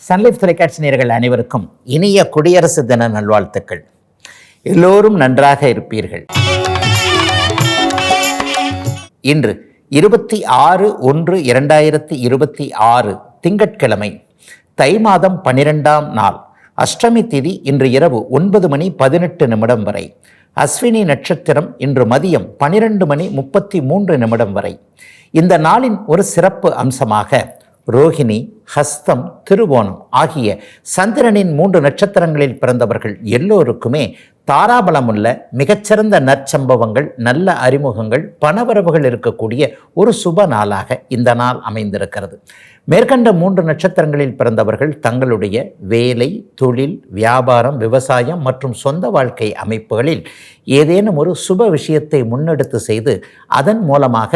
Sun Life தொலைக்காட்சி நேயர்கள் அனைவருக்கும் இனிய குடியரசு தின நல்வாழ்த்துக்கள். எல்லோரும் நன்றாக இருப்பீர்கள். இன்று 26/1/2026 திங்கட்கிழமை, தை மாதம் 12ஆம் நாள், அஷ்டமி திதி இன்று இரவு 9:18 வரை, அஸ்வினி நட்சத்திரம் இன்று மதியம் 12:33 வரை. இந்த நாளின் ஒரு சிறப்பு அம்சமாக ரோஹிணி, ஹஸ்தம், திருவோணம் ஆகிய சந்திரனின் 3 நட்சத்திரங்களில் பிறந்தவர்கள் எல்லோருக்குமே தாராபலமுள்ள மிகச்சிறந்த நற்சம்பவங்கள், நல்ல அறிமுகங்கள், பணவரவுகள் இருக்கக்கூடிய ஒரு சுப நாளாக இந்த நாள் அமைந்திருக்கிறது. மேற்கண்ட 3 நட்சத்திரங்களில் பிறந்தவர்கள் தங்களுடைய வேலை, தொழில், வியாபாரம், விவசாயம் மற்றும் சொந்த வாழ்க்கை அமைப்புகளில் ஏதேனும் ஒரு சுப விஷயத்தை முன்னெடுத்து செய்து அதன் மூலமாக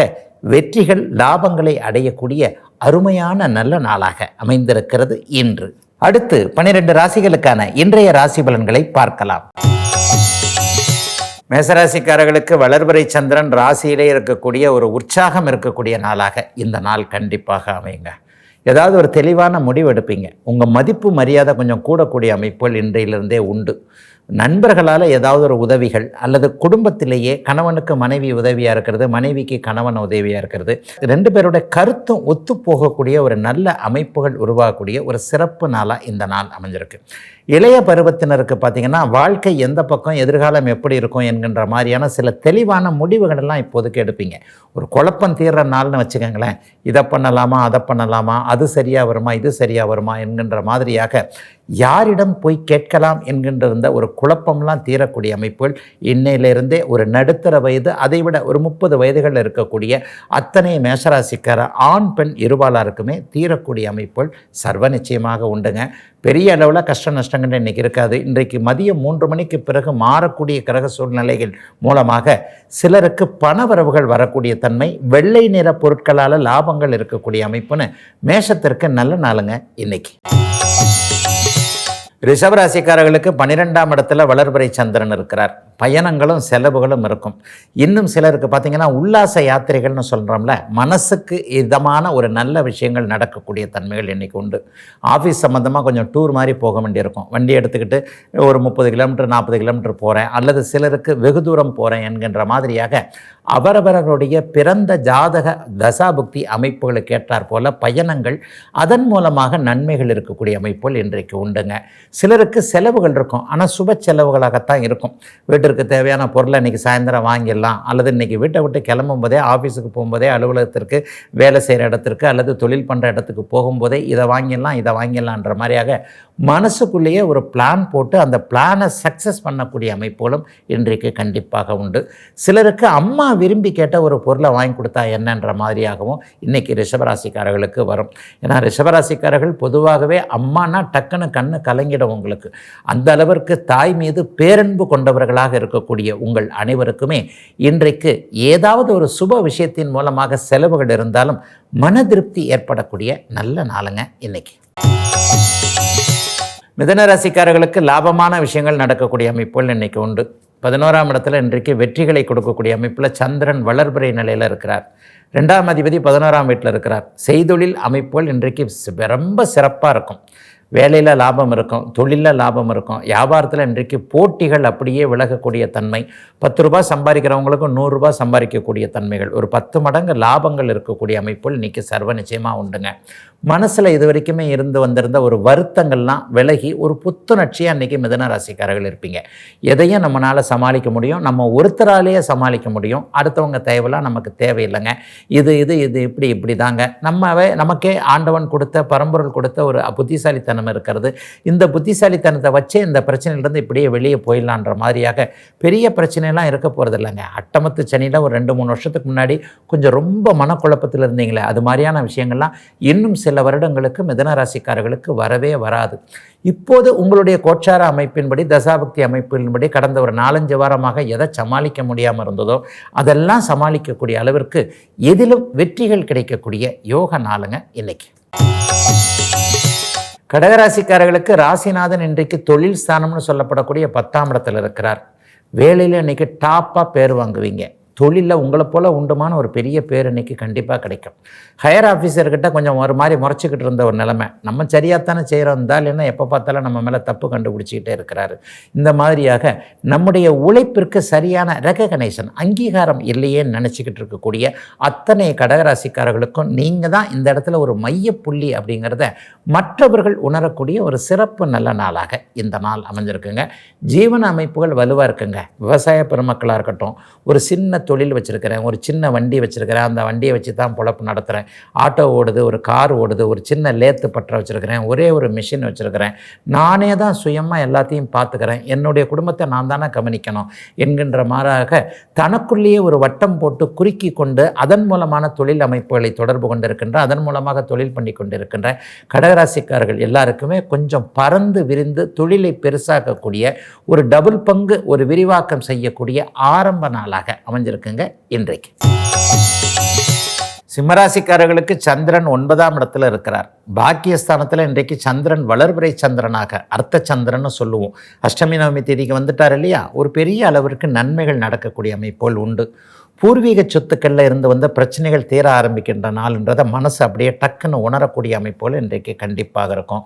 வெற்றிகள், லாபங்களை அடையக்கூடிய அருமையான நல்ல நாளாக அமைந்திருக்கிறது இன்று. அடுத்து 12 ராசிகளுக்கான இன்றைய ராசி பலன்களை பார்க்கலாம். மேசராசிக்காரர்களுக்கு வளர்பிறை சந்திரன் ராசியிலே இருக்கக்கூடிய ஒரு உற்சாகம் இருக்கக்கூடிய நாளாக இந்த நாள் கண்டிப்பாக அமையுங்க. ஏதாவது ஒரு தெளிவான முடிவு எடுப்பீங்க. உங்கள் மதிப்பு மரியாதை கொஞ்சம் கூடக்கூடிய அமைப்புகள் இன்றையிலிருந்தே உண்டு. நண்பர்களால் ஏதாவது ஒரு உதவிகள், அல்லது குடும்பத்திலேயே கணவனுக்கு மனைவி உதவியாக இருக்கிறது, மனைவிக்கு கணவன் உதவியாக இருக்கிறது, 2 பேருடைய கருத்தும் ஒத்து போகக்கூடிய ஒரு நல்ல அமைப்புகள் உருவாகக்கூடிய ஒரு சிறப்பு நாளாக இந்த நாள் அமைஞ்சிருக்கு. இளைய பருவத்தினருக்கு பார்த்திங்கன்னா வாழ்க்கை எந்த பக்கம், எதிர்காலம் எப்படி இருக்கும் என்கின்ற மாதிரியான சில தெளிவான முடிவுகள் எல்லாம் இப்போதைக்கு எடுப்பீங்க. ஒரு குழப்பம் தீர்ற நாள்னு வச்சுக்கோங்களேன். இதை பண்ணலாமா, அதை பண்ணலாமா, அது சரியாக வருமா, இது சரியாக வருமா என்கின்ற மாதிரியாக யாரிடம் போய் கேட்கலாம் என்கின்ற ஒரு குழப்பம்லாம் தீரக்கூடிய அமைப்புகள் இன்னையிலிருந்தே ஒரு நடுத்தர வயது, அதை விட ஒரு 30 வயதுகள் இருக்கக்கூடிய அத்தனை மேஷராசிக்கார ஆண் பெண் இருபாலாருக்குமே தீரக்கூடிய அமைப்புகள் சர்வ நிச்சயமாக உண்டுங்க. பெரிய அளவில் கஷ்ட நஷ்டங்கள் இன்றைக்கி இருக்காது. இன்றைக்கு மதியம் 3 மணிக்கு பிறகு மாறக்கூடிய கிரக சூழ்நிலைகள் மூலமாக சிலருக்கு பணவரவுகள் வரக்கூடிய தன்மை, வெள்ளை நிற பொருட்களால் லாபங்கள் இருக்கக்கூடிய அமைப்புன்னு மேஷத்திற்கு நல்ல நாளுங்க இன்னைக்கு. ரிஷபராசிக்காரர்களுக்கு 12ஆம் இடத்துல வளர்பிறை சந்திரன் இருக்கிறார். பயணங்களும் செலவுகளும் இருக்கும். இன்னும் சிலருக்கு பார்த்திங்கன்னா உல்லாச யாத்திரைகள்னு சொல்கிறோம்ல, மனசுக்கு இதமான ஒரு நல்ல விஷயங்கள் நடக்கக்கூடிய தன்மைகள் இன்றைக்கி உண்டு. ஆஃபீஸ் சம்மந்தமாக கொஞ்சம் டூர் மாதிரி போக வேண்டியிருக்கும். வண்டி எடுத்துக்கிட்டு ஒரு 30 கிலோமீட்டர் 40 கிலோமீட்டர் போகிறேன், அல்லது சிலருக்கு வெகு தூரம் போகிறேன் என்கின்ற மாதிரியாக அவரவர்களுடைய பிறந்த ஜாதக தசாபுக்தி அமைப்புகளுக்கு ஏற்றாற் போல பயணங்கள், அதன் மூலமாக நன்மைகள் இருக்கக்கூடிய அமைப்புகள் இன்றைக்கு உண்டுங்க. சிலருக்கு செலவுகள் இருக்கும், ஆனால் சுப செலவுகளாகத்தான் இருக்கும். வீட்டிற்கு தேவையான பொருளை இன்றைக்கி சாயந்தரம் வாங்கிடலாம், அல்லது இன்றைக்கி வீட்டை விட்டு கிளம்பும் போதே, ஆஃபீஸுக்கு போகும்போதே, அலுவலகத்திற்கு, வேலை செய்கிற இடத்திற்கு அல்லது தொழில் பண்ணுற இடத்துக்கு போகும்போதே இதை வாங்கிடலான்ற மாதிரியாக மனசுக்குள்ளேயே ஒரு பிளான் போட்டு அந்த பிளானை சக்ஸஸ் பண்ணக்கூடிய அமைப்புகளும் இன்றைக்கு கண்டிப்பாக உண்டு. சிலருக்கு அம்மா விரும்பி கேட்ட ஒரு பொருளை வாங்கி கொடுத்தா என்னன்ற மாதிரியாகவும் இன்றைக்கி ரிஷபராசிக்காரர்களுக்கு வரும். ஏன்னா ரிஷபராசிக்காரர்கள் பொதுவாகவே அம்மானா டக்குன்னு கண்ணு கலங்கிடும் உங்களுக்கு. அந்த அளவிற்கு தாய் மீது பேரன்பு கொண்டவர்களாக இருக்கக்கூடிய உங்கள் அனைவருக்குமே இன்றைக்கு ஏதாவது ஒரு சுப விஷயத்தின் மூலமாக செலவுகள் இருந்தாலும் மன திருப்தி ஏற்படக்கூடிய நல்ல நாளுங்க இன்னைக்கு. மிதுன ராசிக்காரர்களுக்கு லாபமான விஷயங்கள் நடக்கக்கூடிய அமைப்புகள் இன்றைக்கி உண்டு. 11ஆம் இடத்துல இன்றைக்கு வெற்றிகளை கொடுக்கக்கூடிய அமைப்பில் சந்திரன் வளர்பிறை நிலையில் இருக்கிறார். 2ஆம் அதிபதி 11ஆம் வீட்டில் இருக்கிறார். செய்தொழில் அமைப்புகள் இன்றைக்கு ரொம்ப சிறப்பாக இருக்கும். வேலையில் லாபம் இருக்கும், தொழிலில் லாபம் இருக்கும், வியாபாரத்தில் இன்றைக்கு போட்டிகள் அப்படியே விலகக்கூடிய தன்மை, 10 ரூபாய் சம்பாதிக்கிறவங்களுக்கு 100 ரூபாய் சம்பாதிக்கக்கூடிய தன்மைகள், ஒரு 10 மடங்கு லாபங்கள் இருக்கக்கூடிய அமைப்புகள் இன்றைக்கி சர்வ நிச்சயமாக உண்டுங்க. மனசில் இது வரைக்குமே இருந்து வந்திருந்த ஒரு வருத்தங்கள்லாம் விலகி ஒரு புத்துணர்ச்சியாக இன்றைக்கி மிதுன ராசிக்காரர்கள் இருப்பீங்க. எதையும் நம்மளால் சமாளிக்க முடியும், நம்ம ஒருத்தராலேயே சமாளிக்க முடியும். அடுத்தவங்க தேவையெல்லாம் நமக்கு தேவையில்லைங்க. இது இப்படி தாங்க நமக்கே ஆண்டவன் கொடுத்த, பரம்பொருள் கொடுத்த ஒரு புத்திசாலித்தனம் இருக்கிறது. இந்த புத்திசாலித்தனத்தை வச்சே இந்த பிரச்சனையிலிருந்து இப்படியே வெளியே போயிடலான்ற மாதிரியாக பெரிய பிரச்சனைலாம் இருக்க போகிறது இல்லைங்க. அட்டமத்து சனியில் ஒரு 2-3 வருஷத்துக்கு முன்னாடி கொஞ்சம் ரொம்ப மனக்குழப்பத்தில் இருந்தீங்களே, அது மாதிரியான விஷயங்கள்லாம் இன்னும் சில வருடங்களுக்கு மிதுன ராசிக்காரர்களுக்கு வரவே வராது. இப்போது உங்களுடைய கோச்சார அமைப்பின்படி, தசாபக்தி அமைப்பின்படி கடந்த ஒரு 4-5 வாரமாக எதை சமாளிக்க முடியாமல் இருந்ததோ அதெல்லாம் சமாளிக்கக்கூடிய அளவிற்கு எதிலும் வெற்றிகள் கிடைக்கக்கூடிய யோக நாளுங்க இன்னைக்கு. கடகராசிக்காரர்களுக்கு ராசிநாதன் இன்றைக்கு தொழில் ஸ்தானம்னு சொல்லப்படக்கூடிய 10ஆம் இடத்துல இருக்கிறார். வேலையில் இன்றைக்கி டாப்பாக பேர் வாங்குவீங்க. தொழிலில் உங்களை போல் உண்டுமான ஒரு பெரிய பேர் இன்னைக்கு கண்டிப்பாக கிடைக்கும். ஹையர் ஆஃபீஸர்கிட்ட கொஞ்சம் ஒரு மாதிரி முறைச்சிக்கிட்டு இருந்த ஒரு நிலைமை, நம்ம சரியாகத்தானே செய்கிறோம், இருந்தாலும் என்ன எப்போ பார்த்தாலும் நம்ம மேலே தப்பு கண்டுபிடிச்சிக்கிட்டே இருக்கிறாரு. இந்த மாதிரியாக நம்முடைய உழைப்பிற்கு சரியான ரெகக்னைசேஷன், அங்கீகாரம் இல்லையேன்னு நினச்சிக்கிட்டு இருக்கக்கூடிய அத்தனை கடகராசிக்காரர்களுக்கும் நீங்கள் தான் இந்த இடத்துல ஒரு மையப்புள்ளி அப்படிங்கிறத மற்றவர்கள் உணரக்கூடிய ஒரு சிறப்பு நல்ல நாளாக இந்த நாள் அமைஞ்சிருக்குங்க. ஜீவன அமைப்புகள் வலுவாக இருக்குங்க. விவசாய பெருமக்களாக இருக்கட்டும், ஒரு சின்ன தொழில் வச்சுருக்கிறேன், ஒரு சின்ன வண்டி வச்சுருக்கிறேன், அந்த வண்டியை வச்சு தான் பொழப்பு நடத்துகிறேன், ஆட்டோ ஓடுது, ஒரு கார் ஓடுது, ஒரு சின்ன லேத்து பற்ற வச்சுருக்கிறேன், ஒரே ஒரு மிஷின் வச்சுருக்கிறேன், நானே தான் சுயமாக எல்லாத்தையும் பார்த்துக்கிறேன், என்னுடைய குடும்பத்தை நான் தானே கவனிக்கணும் என்கின்ற மாறாக தனக்குள்ளேயே ஒரு வட்டம் போட்டு குறுக்கி கொண்டு அதன் மூலமான தொழில் அமைப்புகளை தொடர்பு கொண்டிருக்கின்ற, அதன் மூலமாக தொழில் பண்ணி கொண்டிருக்கின்ற கடகராசிக்காரர்கள் எல்லாருக்குமே கொஞ்சம் பறந்து விரிந்து தொழிலை பெருசாக்கக்கூடிய ஒரு டபுள் பங்கு ஒரு விரிவாக்கம் செய்யக்கூடிய ஆரம்ப நாளாக அமைஞ்சிருக்குங்க இன்றைக்கு. சிம்மராசிக்காரர்களுக்கு சந்திரன் 9ஆம் இடத்துல இருக்கிறார். பாக்கியஸ்தானத்தில் இன்றைக்கு சந்திரன் வளர்பிறை சந்திரனாக அர்த்த சந்திரன்னு சொல்லுவோம். அஷ்டமி நவமி தேதிக்கு வந்துட்டார் இல்லையா, ஒரு பெரிய அளவிற்கு நன்மைகள் நடக்கக்கூடிய அமைப்போல் உண்டு. பூர்வீக சொத்துக்களில் இருந்து வந்த பிரச்சனைகள் தீர ஆரம்பிக்கின்ற நாள்ன்றதை மனசு அப்படியே டக்குன்னு உணரக்கூடிய அமைப்போல் இன்றைக்கு கண்டிப்பாக இருக்கும்.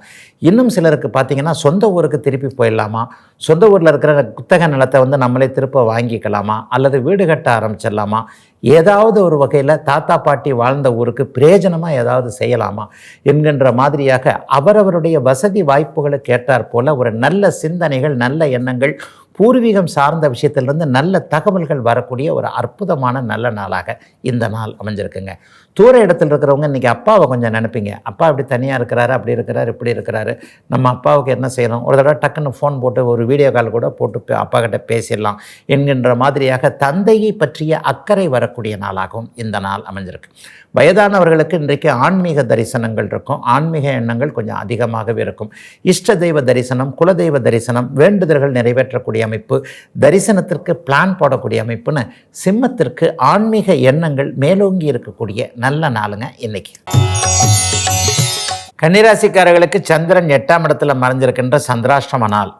இன்னும் சிலருக்கு பார்த்திங்கன்னா சொந்த ஊருக்கு திருப்பி போயிடலாமா, சொந்த ஊரில் இருக்கிற குத்தக நிலத்தை நம்மளே திருப்ப வாங்கிக்கலாமா, அல்லது வீடு கட்ட ஆரம்பிச்சிடலாமா, ஏதாவது ஒரு வகையில் தாத்தா பாட்டி வாழ்ந்த ஊருக்கு பிரயோஜனமாக ஏதாவது செய்யலாமா என்கின்ற மாதிரியாக அவரவருடைய வசதி வாய்ப்புகளுக்கு ஏற்றாற் போல் ஒரு நல்ல சிந்தனைகள், நல்ல எண்ணங்கள், பூர்வீகம் சார்ந்த விஷயத்திலிருந்து நல்ல தகவல்கள் வரக்கூடிய ஒரு அற்புதமான நல்ல நாளாக இந்த நாள் அமைஞ்சிருக்குங்க. தூர இடத்துல இருக்கிறவங்க இன்றைக்கி அப்பாவை கொஞ்சம் நினைப்பீங்க. அப்பா இப்படி தனியாக இருக்கிறாரு, அப்படி இருக்கிறாரு, இப்படி இருக்கிறாரு, நம்ம அப்பாவுக்கு என்ன செய்யணும், ஒரு தடவை டக்குன்னு ஃபோன் போட்டு ஒரு வீடியோ கால் கூட போட்டு அப்பா கிட்ட பேசிடலாம் என்கின்ற மாதிரியாக தந்தையை பற்றிய அக்கறை வரக்கூடிய நாளாகவும் இந்த நாள் அமைஞ்சிருக்கு. வயதானவர்களுக்கு இன்றைக்கு ஆன்மீக தரிசனங்கள் இருக்கும், ஆன்மீக எண்ணங்கள் கொஞ்சம் அதிகமாகவே இருக்கும். இஷ்ட தெய்வ தரிசனம், குலதெய்வ தரிசனம், வேண்டுதல்கள் நிறைவேற்றக்கூடிய அமைப்பு, தரிசனத்திற்கு பிளான் போடக்கூடிய அமைப்புன்னு சிம்மத்திற்கு ஆன்மீக எண்ணங்கள் மேலோங்கி இருக்கக்கூடிய நல்ல நாளுங்க இன்னைக்கு. கன்னிராசிக்காரர்களுக்கு சந்திரன் 8ஆம் இடத்துல மறைஞ்சிருக்கின்ற சந்திராஷ்டம நாள்.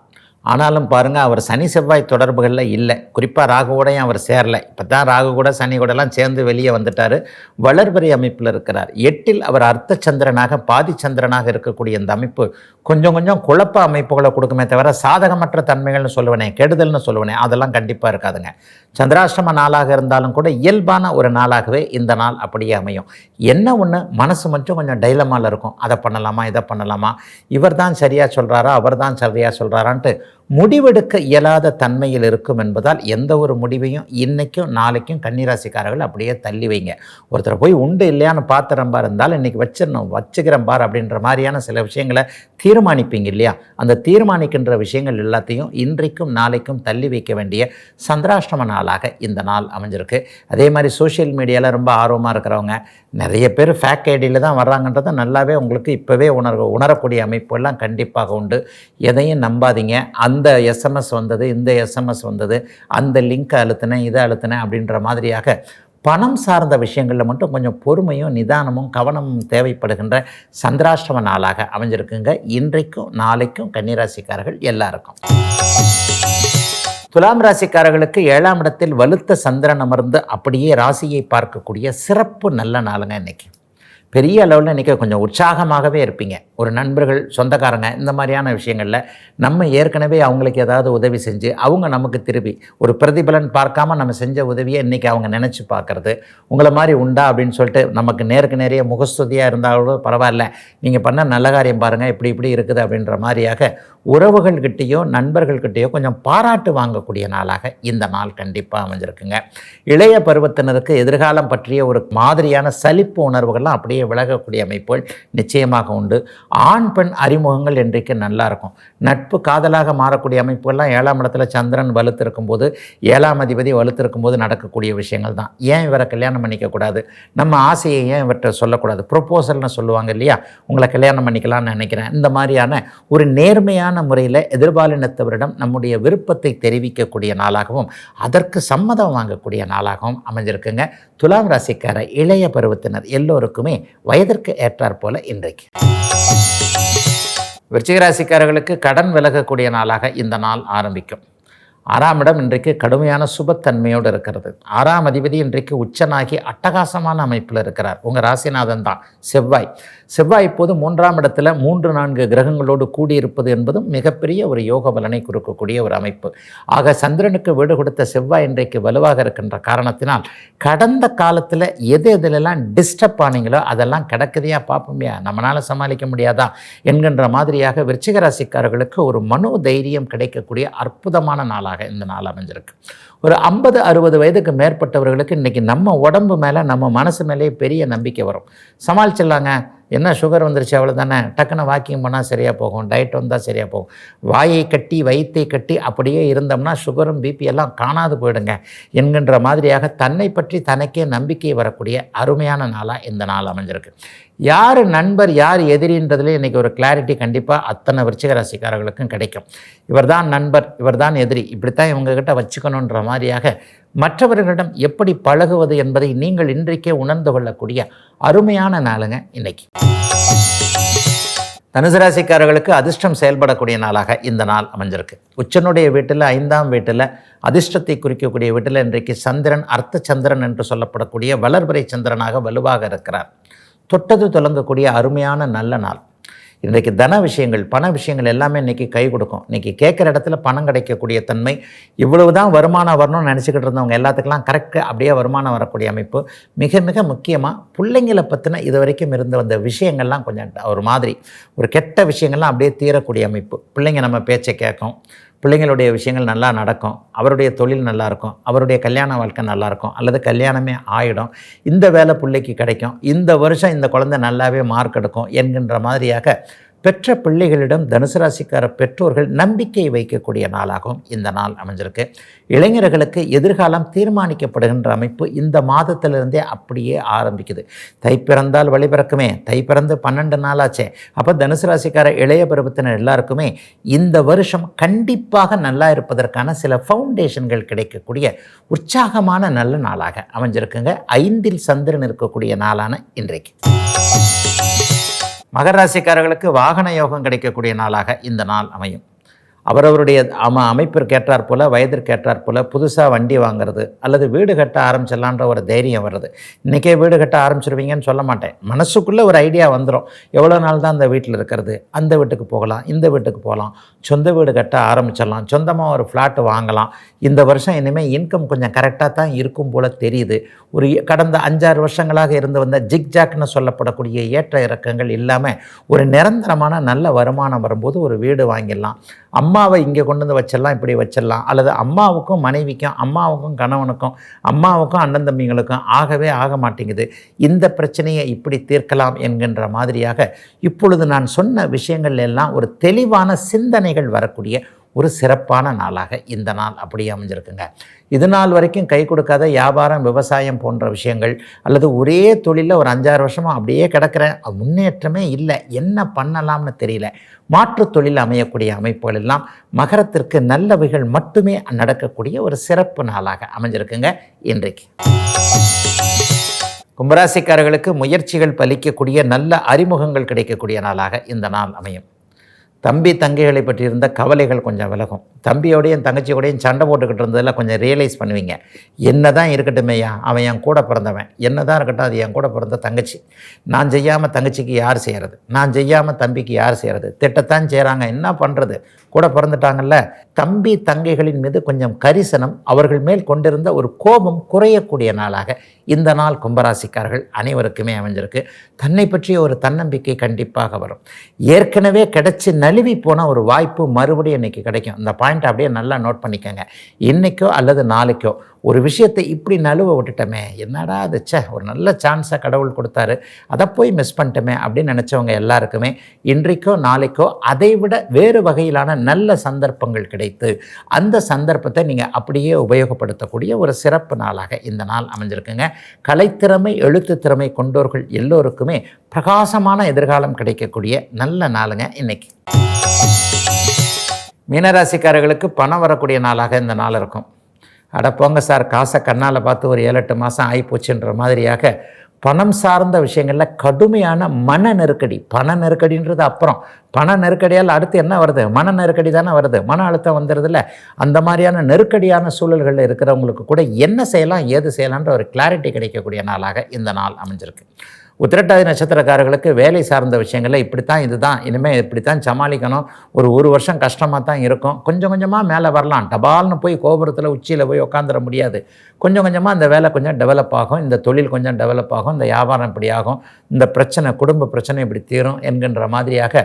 ஆனாலும் பாருங்கள், அவர் சனி செவ்வாய் தொடர்புகளில் இல்லை. குறிப்பாக ராகுவோடையும் அவர் சேரலை. இப்போ தான் ராகு கூட சனி கூடலாம் சேர்ந்து வெளியே வந்துட்டார். வளர்பிறை அமைப்பில் இருக்கிறார். 8இல் அவர் அர்த்த சந்திரனாக பாதி சந்திரனாக இருக்கக்கூடிய இந்த அமைப்பு கொஞ்சம் கொஞ்சம் குழப்ப அமைப்புகளை கொடுக்குமே தவிர சாதகமற்ற தன்மைகள்னு சொல்லுவேனே, கெடுதல்னு சொல்லுவேனே, அதெல்லாம் கண்டிப்பாக இருக்காதுங்க. சந்திராஷ்டம நாளாக இருந்தாலும் கூட இயல்பான ஒரு நாளாகவே இந்த நாள் அப்படியே அமையும். என்ன ஒன்று, மனசு மட்டும் கொஞ்சம் டைலமாவில் இருக்கும். அதை பண்ணலாமா, இதை பண்ணலாமா, இவர் தான் சரியாக சொல்கிறாரா, அவர் தான் சரியாக சொல்கிறாரான்ட்டு முடிவெடுக்க இயலாத தன்மையில் இருக்கும் என்பதால் எந்த ஒரு முடிவையும் இன்றைக்கும் நாளைக்கும் கன்னிராசிக்காரர்கள் அப்படியே தள்ளி வைங்க. ஒருத்தரை போய் உண்டு இல்லையான்னு பார்த்துறம்பா இருந்தாலும் இன்றைக்கி வச்சுக்கிறேன் பார் அப்படின்ற மாதிரியான சில விஷயங்களை தீர்மானிப்பீங்க இல்லையா, அந்த தீர்மானிக்கின்ற விஷயங்கள் எல்லாத்தையும் இன்றைக்கும் நாளைக்கும் தள்ளி வைக்க வேண்டிய சந்திராஷ்டம நாளாக இந்த நாள் அமைஞ்சிருக்கு. அதே மாதிரி சோஷியல் மீடியாவில் ரொம்ப ஆர்வமாக இருக்கிறவங்க நிறைய பேர் ஃபேக் ஐடியில் தான் வர்றாங்கன்றதை நல்லாவே உங்களுக்கு இப்போவே உணரக்கூடிய அமைப்புகள்லாம் கண்டிப்பாக உண்டு. எதையும் நம்பாதீங்க. அந்த எஸ்எம்எஸ் வந்தது, இந்த எஸ்எம்எஸ் வந்தது, அந்த லிங்க்கை அழுத்தினேன், இதை அழுத்தினேன் அப்படின்ற மாதிரியாக பணம் சார்ந்த விஷயங்களில் மட்டும் கொஞ்சம் பொறுமையும் நிதானமும் கவனமும் தேவைப்படுகின்ற சந்திராஷ்டம நாளாக அமைஞ்சிருக்குங்க இன்றைக்கும் நாளைக்கும் கன்னிராசிக்காரர்கள் எல்லாருக்கும். துலாம் ராசிக்காரர்களுக்கு 7ஆம் இடத்தில் வலுத்த சந்திரன் அமர்ந்து அப்படியே ராசியை பார்க்கக்கூடிய சிறப்பு நல்ல நாளுங்க இன்னைக்கு. பெரிய அளவில் இன்றைக்கி கொஞ்சம் உற்சாகமாகவே இருப்பீங்க. ஒரு நண்பர்கள், சொந்தக்காரங்க, இந்த மாதிரியான விஷயங்களில் நம்ம ஏற்கனவே அவங்களுக்கு ஏதாவது உதவி செஞ்சு அவங்க நமக்கு திருப்பி ஒரு பிரதிபலன் பார்க்காம நம்ம செஞ்ச உதவியை இன்றைக்கி அவங்க நினச்சி பார்க்குறது, உங்களை மாதிரி உண்டா அப்படின்னு சொல்லிட்டு நமக்கு நேருக்கு நேரிய முகஸ்துதியாக இருந்தாலும் பரவாயில்ல, நீங்கள் பண்ண நல்ல காரியம் பாருங்கள், இப்படி இருக்குது அப்படின்ற மாதிரியாக உறவுகள்கிட்டேயோ நண்பர்கள்கிட்டேயோ கொஞ்சம் பாராட்டு வாங்கக்கூடிய நாளாக இந்த நாள் கண்டிப்பாக அமைஞ்சிருக்குங்க. இளைய பருவத்தினருக்கு எதிர்காலம் பற்றிய ஒரு மாதிரியான சலிப்பு உணர்வுகள்லாம் அப்படியே விலகக்கூடிய அமைப்புகள் நிச்சயமாக உண்டு. ஆண் பெண் அறிமுகங்கள் இன்றைக்கு நல்லா இருக்கும். நட்பு காதலாக மாறக்கூடிய அமைப்புகள்லாம் 7ஆம் இடத்துல சந்திரன் வலுத்திருக்கும் போது, 7ஆம் அதிபதி வலுத்திருக்கும் போது நடக்கக்கூடிய விஷயங்கள் தான். ஏன் இவரை கல்யாணம் பண்ணிக்கக்கூடாது, நம்ம ஆசையை ஏன் இவர்கிட்ட சொல்லக்கூடாது, ப்ரொப்போசல்னு சொல்லுவாங்க இல்லையா, உங்களை கல்யாணம் பண்ணிக்கலாம்னு நினைக்கிறேன், இந்த மாதிரியான ஒரு நேர்மையான முறையில் எதிர்பாலினத்தவரிடம் நம்முடைய விருப்பத்தை தெரிவிக்கக்கூடிய நாளாகவும் அதற்கு சம்மதம் வாங்கக்கூடிய நாளாகவும் அமைஞ்சிருக்குங்க. துலாம் ராசிக்கார இளைய பருவத்தினர் எல்லோருக்குமே வயதிற்கு ஏற்றாற் போல இன்றைக்கு. விருச்சிக ராசிக்காரர்களுக்கு கடன் விலகக்கூடிய நாளாக இந்த நாள் ஆரம்பிக்கும். 6ஆம் இடம் இன்றைக்கு கடுமையான சுபத்தன்மையோடு இருக்கிறது. 6ஆம் அதிபதி இன்றைக்கு உச்சனாகி அட்டகாசமான அமைப்பில் இருக்கிறார். உங்கள் ராசிநாதன் தான் செவ்வாய். செவ்வாய் இப்போது 3ஆம் இடத்துல 3-4 கிரகங்களோடு கூடியிருப்பது என்பதும் மிகப்பெரிய ஒரு யோக பலனை கொடுக்கக்கூடிய ஒரு அமைப்பு. ஆக சந்திரனுக்கு வீடு கொடுத்த செவ்வாய் இன்றைக்கு வலுவாக இருக்கின்ற காரணத்தினால் கடந்த காலத்தில் எதெல்லாம் டிஸ்டர்ப் ஆனீங்களோ அதெல்லாம் கிடக்குதையா பார்ப்போமையா, நம்மளால் சமாளிக்க முடியாதா என்கின்ற மாதிரியாக விருச்சிக ராசிக்காரர்களுக்கு ஒரு மனோ தைரியம் கிடைக்கக்கூடிய அற்புதமான நாளாக இந்த நாள் அமைஞ்சிருக்கு. ஒரு 50-60 வயதுக்கு மேற்பட்டவர்களுக்கு இன்றைக்கி நம்ம உடம்பு மேலே நம்ம மனசு மேலேயே பெரிய நம்பிக்கை வரும். சமாளிச்சிடலாங்க, என்ன சுகர் வந்துருச்சு அவ்வளோ தானே, டக்குன்னு வாக்கிங் பண்ணால் சரியாக போகும், டயட் வந்தால் சரியாக போகும், வாயை கட்டி வயிற்றை கட்டி அப்படியே இருந்தோம்னா சுகரும் பிபி எல்லாம் காணாது போயிடுங்க என்கின்ற மாதிரியாக தன்னை பற்றி தனக்கே நம்பிக்கை வரக்கூடிய அருமையான நாளாக இந்த நாள் அமைஞ்சிருக்கு. யார் நண்பர் யார் எதிரின்றதுலேயே இன்றைக்கி ஒரு கிளாரிட்டி கண்டிப்பாக அத்தனை விருச்சிக ராசிக்காரர்களுக்கும் கிடைக்கும். இவர் தான் நண்பர், இவர் தான் எதிரி, இப்படித்தான் இவங்ககிட்ட வச்சுக்கணுன்ற மாதிரியாக மற்றவர்களிடம் எப்படி பழகுவது என்பதை நீங்கள் இன்றைக்கே உணர்ந்து கொள்ளக்கூடிய அருமையான நாளுங்க இன்னைக்கு. தனுசு ராசிக்காரர்களுக்கு அதிர்ஷ்டம் செயல்படக்கூடிய நாளாக இந்த நாள் அமைஞ்சிருக்கு. உச்சனுடைய வீட்டில் 5ஆம் வீட்டில் அதிர்ஷ்டத்தை குறிக்கக்கூடிய வீட்டில் இன்றைக்கு சந்திரன் அர்த்த சந்திரன் என்று சொல்லப்படக்கூடிய வளர்பிறை சந்திரனாக வலுவாக இருக்கிறார். தொட்டது தொடங்கக்கூடிய அருமையான நல்ல நாள். இன்றைக்கு தன விஷயங்கள் பண விஷயங்கள் எல்லாமே இன்றைக்கி கை கொடுக்கும். இன்றைக்கி கேட்குற இடத்துல பணம் கிடைக்கக்கூடிய தன்மை, இவ்வளவு தான் வருமானம் வரணும்னு நினச்சிக்கிட்டு இருந்தவங்க எல்லாத்துக்கெல்லாம் கரெக்டாக அப்படியே வருமானம் வரக்கூடிய அமைப்பு. மிக மிக முக்கியமாக பிள்ளைங்களை பற்றின இது வரைக்கும் இருந்து வந்த விஷயங்கள்லாம் கொஞ்சம் ஒரு மாதிரி ஒரு கெட்ட விஷயங்கள்லாம் அப்படியே தீரக்கூடிய அமைப்பு. பிள்ளைங்க நம்ம பேச்சை கேட்கும், பிள்ளைங்களுடைய விஷயங்கள் நல்லா நடக்கும், அவருடைய தொழில் நல்லாயிருக்கும், அவருடைய கல்யாண வாழ்க்கை நல்லாயிருக்கும், அல்லது கல்யாணமே ஆகிடும், இந்த வேலை பிள்ளைக்கு கிடைக்கும், இந்த வருஷம் இந்த குழந்தை நல்லாவே மார்க் எடுக்கும் என்கின்ற மாதிரியாக பெற்ற பிள்ளைகளிடம் தனுசு ராசிக்கார பெற்றோர்கள் நம்பிக்கை வைக்கக்கூடிய நாளாகவும் இந்த நாள் அமைஞ்சிருக்கு. இளைஞர்களுக்கு எதிர்காலம் தீர்மானிக்கப்படுகின்ற அமைப்பு இந்த மாதத்திலிருந்தே அப்படியே ஆரம்பிக்குது. தை பிறந்தால் வழி பிறக்குமே, தை பிறந்து 12 நாளாச்சே. அப்போ தனுசு ராசிக்கார இளைய பருவத்தினர் எல்லாருக்குமே இந்த வருஷம் கண்டிப்பாக நல்லா இருப்பதற்கான சில ஃபவுண்டேஷன்கள் கிடைக்கக்கூடிய உற்சாகமான நல்ல நாளாக அமைஞ்சிருக்குங்க. 5இல் சந்திரன் இருக்கக்கூடிய நாளான இன்றைக்கு. மகர ராசிக்காரர்களுக்கு வாகன யோகம் கிடைக்கக்கூடிய நாளாக இந்த நாள் அமையும். அவரவருடைய அமைப்பிற்கு ஏற்றாற் போல் வயதிற்கு ஏற்றாற் போல் புதுசாக வண்டி வாங்கிறது அல்லது வீடு கட்ட ஆரம்பிச்சிடலான்ற ஒரு தைரியம் வருது. இன்றைக்கே வீடு கட்ட ஆரம்பிச்சிருவீங்கன்னு சொல்ல மாட்டேன், மனசுக்குள்ளே ஒரு ஐடியா வந்துடும். எவ்வளோ நாள் தான் அந்த வீட்டில் இருக்கிறது, அந்த வீட்டுக்கு போகலாம், இந்த வீட்டுக்கு போகலாம், சொந்த வீடு கட்ட ஆரம்பிச்சிடலாம், சொந்தமாக ஒரு ஃப்ளாட்டு வாங்கலாம். இந்த வருஷம் இனிமேல் இன்கம் கொஞ்சம் கரெக்டாக தான் இருக்கும் போல் தெரியுது. ஒரு கடந்த 5-6 வருஷங்களாக இருந்து வந்த ஜிக்ஜாக்னு சொல்லப்படக்கூடிய ஏற்ற இறக்கங்கள் இல்லாமல் ஒரு நிரந்தரமான நல்ல வருமானம் வரும்போது ஒரு வீடு வாங்கிடலாம். அம்மாவை இங்கே கொண்டு வந்து வச்சிடலாம், இப்படி வச்சிடலாம், அல்லது அம்மாவுக்கும் மனைவிக்கும், அம்மாவுக்கும் கணவனுக்கும், அம்மாவுக்கும் அண்ணன் தம்பிங்களுக்கும் ஆகவே ஆக மாட்டேங்குது, இந்த பிரச்சனையை இப்படி தீர்க்கலாம் என்கின்ற மாதிரியாக இப்பொழுது நான் சொன்ன விஷயங்கள் எல்லாம் ஒரு தெளிவான சிந்தனைகள் வரக்கூடிய ஒரு சிறப்பான நாளாக இந்த நாள் அப்படியே அமைஞ்சிருக்குங்க. இது நாள் வரைக்கும் கை கொடுக்காத வியாபாரம், விவசாயம் போன்ற விஷயங்கள், அல்லது ஒரே தொழிலில் ஒரு 5-6 வருஷமாக அப்படியே கிடக்கிறேன், முன்னேற்றமே இல்லை, என்ன பண்ணலாம்னு தெரியல, மாற்று தொழில் அமையக்கூடிய அமைப்புகள் எல்லாம் மகரத்திற்கு நல்லவைகள் மட்டுமே நடக்கக்கூடிய ஒரு சிறப்பு நாளாக அமைஞ்சிருக்குங்க இன்றைக்கு. கும்பராசிக்காரர்களுக்கு முயற்சிகள் பலிக்கக்கூடிய நல்ல அறிமுகங்கள் கிடைக்கக்கூடிய நாளாக இந்த நாள் அமையும். தம்பி தங்கைகளை பற்றி இருந்த கவலைகள் கொஞ்சம் விலகும். தம்பியோடையும் தங்கச்சியோடையும் சண்டை போட்டுக்கிட்டு இருந்ததில் கொஞ்சம் ரியலைஸ் பண்ணுவீங்க. என்ன தான் இருக்கட்டுமேயா, அவன் என் கூட பிறந்தவன், என்ன தான் இருக்கட்டும், அது என் கூட பிறந்த தங்கச்சி, நான் செய்யாமல் தங்கச்சிக்கு யார் செய்கிறது, நான் செய்யாமல் தம்பிக்கு யார் செய்கிறது, திட்டத்தான் செய்கிறாங்க, என்ன பண்ணுறது, கூட பிறந்துட்டாங்கல்ல. தம்பி தங்கைகளின் மீது கொஞ்சம் கரிசனம், அவர்கள் மேல் கொண்டிருந்த ஒரு கோபம் குறையக்கூடிய நாளாக இந்த நாள் கும்பராசிக்காரர்கள் அனைவருக்குமே அமைஞ்சிருக்கு. தன்னை பற்றிய ஒரு தன்னம்பிக்கை கண்டிப்பாக வரும். ஏற்கனவே கிடைச்சி நழுவி போன ஒரு வாய்ப்பு மறுபடியும் இன்றைக்கி கிடைக்கும். இந்த பாயிண்ட் அப்படியே நல்லா நோட் பண்ணிக்கோங்க. இன்றைக்கோ அல்லது நாளைக்கோ ஒரு விஷயத்தை இப்படி நழுவ விட்டுட்டோமே, என்னடா அது, ஒரு நல்ல சான்ஸை கடவுள் கொடுத்தாரு, அதை போய் மிஸ் பண்ணிட்டோமே அப்படின்னு நினச்சவங்க எல்லாருக்குமே இன்றைக்கோ நாளைக்கோ அதை விட வேறு வகையிலான நல்ல சந்தர்ப்பங்கள் கிடைத்து அந்த சந்தர்ப்பத்தை நீங்கள் அப்படியே உபயோகப்படுத்தக்கூடிய ஒரு சிறப்பு நாளாக இந்த நாள் அமைஞ்சிருக்குங்க. கலைத்திறமை, எழுத்து திறமை கொண்டோர்கள் எல்லோருக்குமே பிரகாசமான எதிர்காலம் கிடைக்கக்கூடிய நல்ல நாளுங்க இன்னைக்கு. மீனராசிக்காரர்களுக்கு பணம் வரக்கூடிய நாளாக இந்த நாள் இருக்கும். அட போங்க சார், காசை கண்ணால் பார்த்து ஒரு 7-8 மாதம் ஆகிப்போச்சுன்ற மாதிரியாக பணம் சார்ந்த விஷயங்களில் கடுமையான மன நெருக்கடி. பண நெருக்கடின்றது அப்புறம், பண நெருக்கடியால் அடுத்து என்ன வருது? மன நெருக்கடி தானே வருது. மன அழுத்தம் வந்துடுதுல்ல. அந்த மாதிரியான நெருக்கடியான சூழல்களில் இருக்கிறவங்களுக்கு கூட என்ன செய்யலாம், ஏது செய்யலான்ற ஒரு கிளாரிட்டி கிடைக்கக்கூடிய நாளாக இந்த நாள் அமைஞ்சிருக்கு. உத்திரட்டாதி நட்சத்திரக்காரர்களுக்கு வேலை சார்ந்த விஷயங்களில் இப்படித்தான், இதுதான், இனிமேல் இப்படித்தான் சமாளிக்கணும், ஒரு வருஷம் கஷ்டமாக தான் இருக்கும், கொஞ்சம் கொஞ்சமாக மேலே வரலாம், டபால்னு போய் கோபுரத்தில் உச்சியில் போய் உட்காந்துட முடியாது, கொஞ்சம் கொஞ்சமாக அந்த வேலை கொஞ்சம் டெவலப் ஆகும், இந்த தொழில் கொஞ்சம் டெவலப் ஆகும், இந்த வியாபாரம் இப்படி ஆகும், இந்த பிரச்சனை, குடும்ப பிரச்சனை இப்படி தீரும் என்கின்ற மாதிரியாக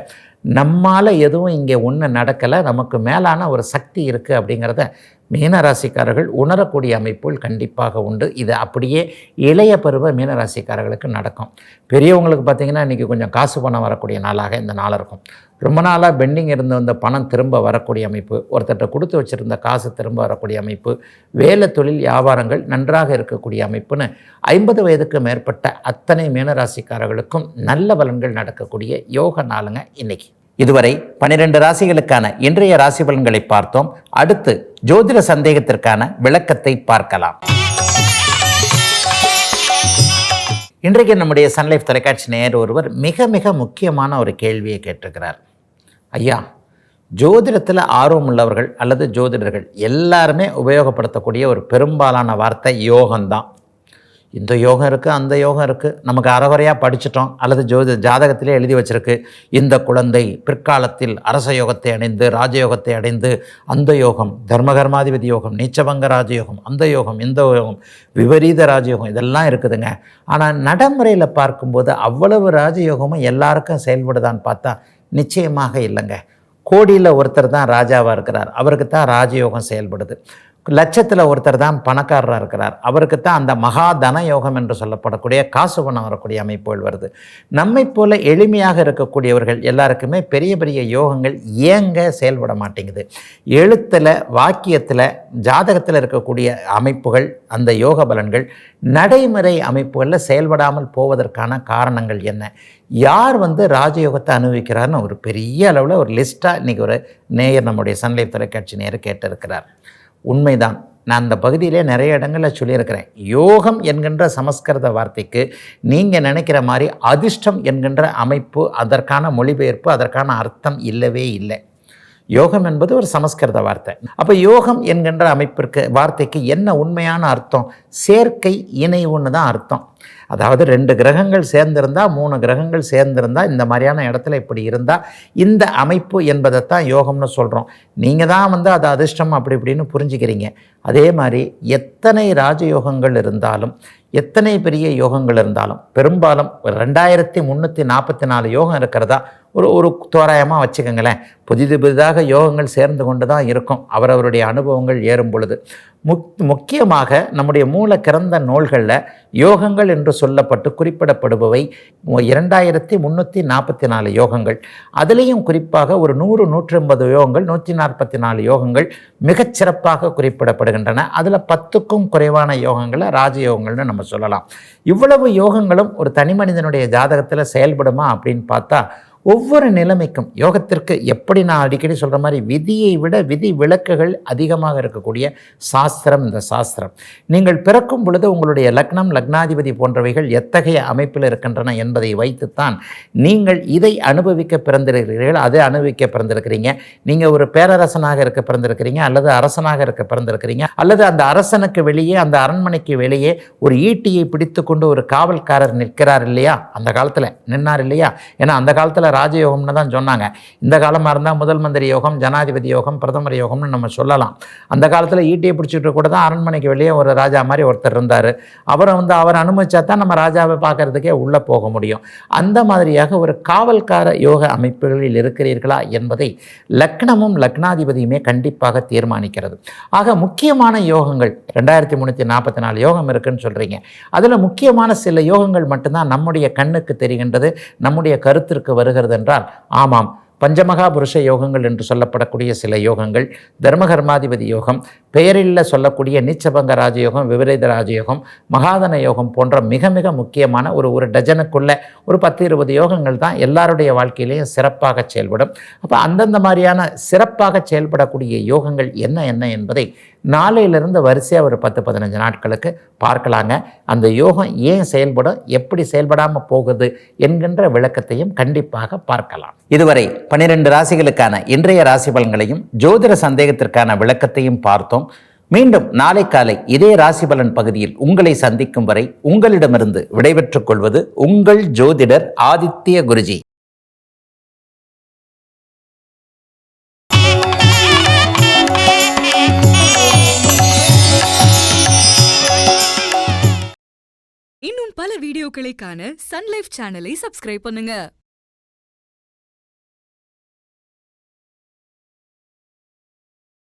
நம்மால் எதுவும் இங்கே ஒன்றும் நடக்கலை, நமக்கு மேலான ஒரு சக்தி இருக்குது அப்படிங்கிறத மீனராசிக்காரர்கள் உணரக்கூடிய அமைப்புகள் கண்டிப்பாக உண்டு. இது அப்படியே இளைய பருவ மீனராசிக்காரர்களுக்கு நடக்கும். பெரியவங்களுக்கு பார்த்திங்கன்னா இன்றைக்கி கொஞ்சம் காசு பணம் வரக்கூடிய நாளாக இந்த நாள் இருக்கும். ரொம்ப நாளாக பெண்டிங் இருந்து வந்த பணம் திரும்ப வரக்கூடிய அமைப்பு, ஒருத்தட்ட கொடுத்து வச்சுருந்த காசு திரும்ப வரக்கூடிய அமைப்பு, வேலை தொழில் வியாபாரங்கள் நன்றாக இருக்கக்கூடிய அமைப்புன்னு 50 வயதுக்கு மேற்பட்ட அத்தனை மீனராசிக்காரர்களுக்கும் நல்ல பலன்கள் நடக்கக்கூடிய யோக நாளுங்க இன்னைக்கு. இதுவரை 12 ராசிகளுக்கான இன்றைய ராசி பலன்களை பார்த்தோம். அடுத்து ஜோதிட சந்தேகத்திற்கான விளக்கத்தை பார்க்கலாம். இன்றைக்கு நம்முடைய சன்லைஃப் தொலைக்காட்சி நேயர் ஒருவர் மிக மிக முக்கியமான ஒரு கேள்வியை கேட்டிருக்கிறார். ஐயா, ஜோதிடத்தில் ஆர்வம் உள்ளவர்கள் அல்லது ஜோதிடர்கள் எல்லாருமே உபயோகப்படுத்தக்கூடிய ஒரு பெரும்பாலான வார்த்தை யோகம்தான். இந்த யோகம் இருக்குது, அந்த யோகம் இருக்குது, நமக்கு அறகுறையாக படிச்சிட்டோம், அல்லது ஜாதகத்திலே எழுதி வச்சிருக்கு, இந்த குழந்தை பிற்காலத்தில் அரச யோகத்தை அடைந்து ராஜயோகத்தை அடைந்து, அந்த யோகம் தர்மகர்மாதிபதி யோகம், நீச்சபங்க ராஜயோகம், அந்த யோகம், இந்த யோகம், விபரீத ராஜயோகம், இதெல்லாம் இருக்குதுங்க. ஆனால் நடைமுறையில் பார்க்கும்போது அவ்வளவு ராஜயோகமும் எல்லாருக்கும் செயல்படுதான்னு பார்த்தா நிச்சயமாக இல்லைங்க. கோடியில் ஒருத்தர் தான் ராஜாவாக இருக்கிறார், அவருக்கு தான் ராஜயோகம் செயல்படுது. லட்சத்தில் ஒருத்தர் தான் பணக்காரராக இருக்கிறார், அவருக்கு தான் அந்த மகா தன யோகம் என்று சொல்லப்படக்கூடிய காசு பணம் வரக்கூடிய அமைப்புகள் வருது. நம்மை போல எளிமையாக இருக்கக்கூடியவர்கள் எல்லாருக்குமே பெரிய பெரிய யோகங்கள் ஏங்க செயல்பட மாட்டேங்குது? எழுத்தில், வாக்கியத்தில், ஜாதகத்தில் இருக்கக்கூடிய அமைப்புகள், அந்த யோக பலன்கள் நடைமுறை அமைப்புகளில் செயல்படாமல் போவதற்கான காரணங்கள் என்ன? யார் ராஜயோகத்தை அனுபவிக்கிறார்னு ஒரு பெரிய அளவில் ஒரு லிஸ்ட்டாக இன்றைக்கி ஒரு நேயர், நம்முடைய சன்லைஃப் தொலைக்காட்சி நேயர் கேட்டிருக்கிறார். உண்மைதான். நான் அந்த பகுதியிலே நிறைய இடங்களில் சொல்லியிருக்கிறேன். யோகம் என்கின்ற சமஸ்கிருத வார்த்தைக்கு நீங்கள் நினைக்கிற மாதிரி அதிர்ஷ்டம் என்கின்ற அமைப்பு, அதற்கான மொழிபெயர்ப்பு, அதற்கான அர்த்தம் இல்லவே இல்லை. யோகம் என்பது ஒரு சமஸ்கிருத வார்த்தை. அப்போ யோகம் என்கின்ற அமைப்பிற்கு, வார்த்தைக்கு என்ன உண்மையான அர்த்தம்? சேர்க்கை, இணைவுன்னு தான் அர்த்தம். அதாவது 2 கிரகங்கள் சேர்ந்திருந்தால், 3 கிரகங்கள் சேர்ந்திருந்தால், இந்த மாதிரியான இடத்துல இப்படி இருந்தால் இந்த அமைப்பு என்பதைத்தான் யோகம்னு சொல்கிறோம். நீங்கள் தான் அது அதிர்ஷ்டம் அப்படி இப்படின்னு புரிஞ்சுக்கிறீங்க. அதே மாதிரி எத்தனை ராஜயோகங்கள் இருந்தாலும், எத்தனை பெரிய யோகங்கள் இருந்தாலும், பெரும்பாலும் 2344 யோகம் இருக்கிறதா ஒரு தோராயமாக வச்சுக்கோங்களேன். புதிதாக யோகங்கள் சேர்ந்து கொண்டு தான் இருக்கும் அவரவருடைய அனுபவங்கள் ஏறும் பொழுது. முக்கியமாக நம்முடைய மூல கிறந்த நூல்களில் யோகங்கள் என்று சொல்லப்பட்டு குறிப்பிடப்படுபவை 2344 யோகங்கள். அதுலேயும் குறிப்பாக ஒரு 100-150 யோகங்கள், 144 யோகங்கள் மிகச்சிறப்பாக குறிப்பிடப்படுகின்றன. அதில் 10க்கும் குறைவான யோகங்களை ராஜயோகங்கள்னு நம்ம சொல்லலாம். இவ்வளவு யோகங்களும் ஒரு தனி மனிதனுடைய ஜாதகத்தில் செயல்படுமா அப்படின்னு பார்த்தா, ஒவ்வொரு நிலைமைக்கும் யோகத்திற்கு, எப்படி நான் அடிக்கடி சொல்கிற மாதிரி, விதியை விட விதி விலக்குகள் அதிகமாக இருக்கக்கூடிய சாஸ்திரம் இந்த சாஸ்திரம். நீங்கள் பிறக்கும் பொழுது உங்களுடைய லக்னம், லக்னாதிபதி போன்றவைகள் எத்தகைய அமைப்பில் இருக்கின்றன என்பதை வைத்துத்தான் நீங்கள் இதை அனுபவிக்க பிறந்திருக்கிறீர்கள், அதை அனுபவிக்க பிறந்திருக்கிறீங்க. நீங்கள் ஒரு பேரரசனாக இருக்க பிறந்திருக்கிறீங்க, அல்லது அரசனாக இருக்க பிறந்திருக்கிறீங்க, அல்லது அந்த அரசனுக்கு வெளியே, அந்த அரண்மனைக்கு வெளியே ஒரு ஈட்டியை பிடித்து கொண்டு ஒரு காவல்காரர் நிற்கிறார் இல்லையா? அந்த காலத்தில் நின்னார் இல்லையா? ஏன்னா அந்த காலத்தில் ராஜயோகம்னு தான் சொன்னாங்க. இந்த காலமாக இருந்தால் முதல் மந்திரி யோகம், ஜனாதிபதி யோகம், பிரதமர் யோகம்னு நம்ம சொல்லலாம். அந்த காலத்தில் ஈட்டியை பிடிச்சிட்டு கூட தான் அரண்மனைக்கு வெளியே ஒரு ராஜா மாதிரி ஒருத்தர் இருந்தார். அவரை அவர் அனுமதிச்சா தான் நம்ம ராஜாவை பார்க்கறதுக்கே உள்ளே போக முடியும். அந்த மாதிரியாக ஒரு காவல்கார யோக அமைப்புகளில் இருக்கிறீர்களா என்பதை லக்னமும் லக்னாதிபதியுமே கண்டிப்பாக தீர்மானிக்கிறது. ஆக முக்கியமான யோகங்கள் 2344 யோகம் இருக்குன்னு சொல்கிறீங்க. அதில் முக்கியமான சில யோகங்கள் மட்டும்தான் நம்முடைய கண்ணுக்கு தெரிகின்றது, நம்முடைய கருத்திற்கு வருகிறது என்றால், ஆமாம், பஞ்சமகா புருஷ யோகங்கள் என்று சொல்லப்படக்கூடிய சில யோகங்கள், தர்மகர்மாதிபதி யோகம், பெயரில் சொல்லக்கூடிய நீச்சபங்க ராஜயோகம், விபரீத ராஜயோகம், மகாதன யோகம் போன்ற மிக மிக முக்கியமான ஒரு டஜனுக்குள்ள ஒரு 10-20 யோகங்கள் தான் எல்லாருடைய வாழ்க்கையிலையும் சிறப்பாக செயல்படும். அப்போ அந்தந்த மாதிரியான சிறப்பாக செயல்படக்கூடிய யோகங்கள் என்ன என்ன என்பதை நாளையிலிருந்து வரிசையாக ஒரு 10-15 நாட்களுக்கு பார்க்கலாங்க. அந்த யோகம் ஏன் செயல்படும், எப்படி செயல்படாமல் போகுது என்கின்ற விளக்கத்தையும் கண்டிப்பாக பார்க்கலாம். இதுவரை 12 ராசிகளுக்கான இன்றைய ராசி பலன்களையும் ஜோதிட சந்தேகத்திற்கான விளக்கத்தையும் பார்த்தோம். மீண்டும் நாளை காலை இதே ராசி பலன் பகுதியில் உங்களை சந்திக்கும் வரை உங்களிடமிருந்து விடைபெற்றுக் கொள்வது உங்கள் ஜோதிடர் ஆதித்ய குருஜி. இன்னும் பல வீடியோக்களை காண சன் லைஃப் சேனலை சப்ஸ்கிரைப் பண்ணுங்க.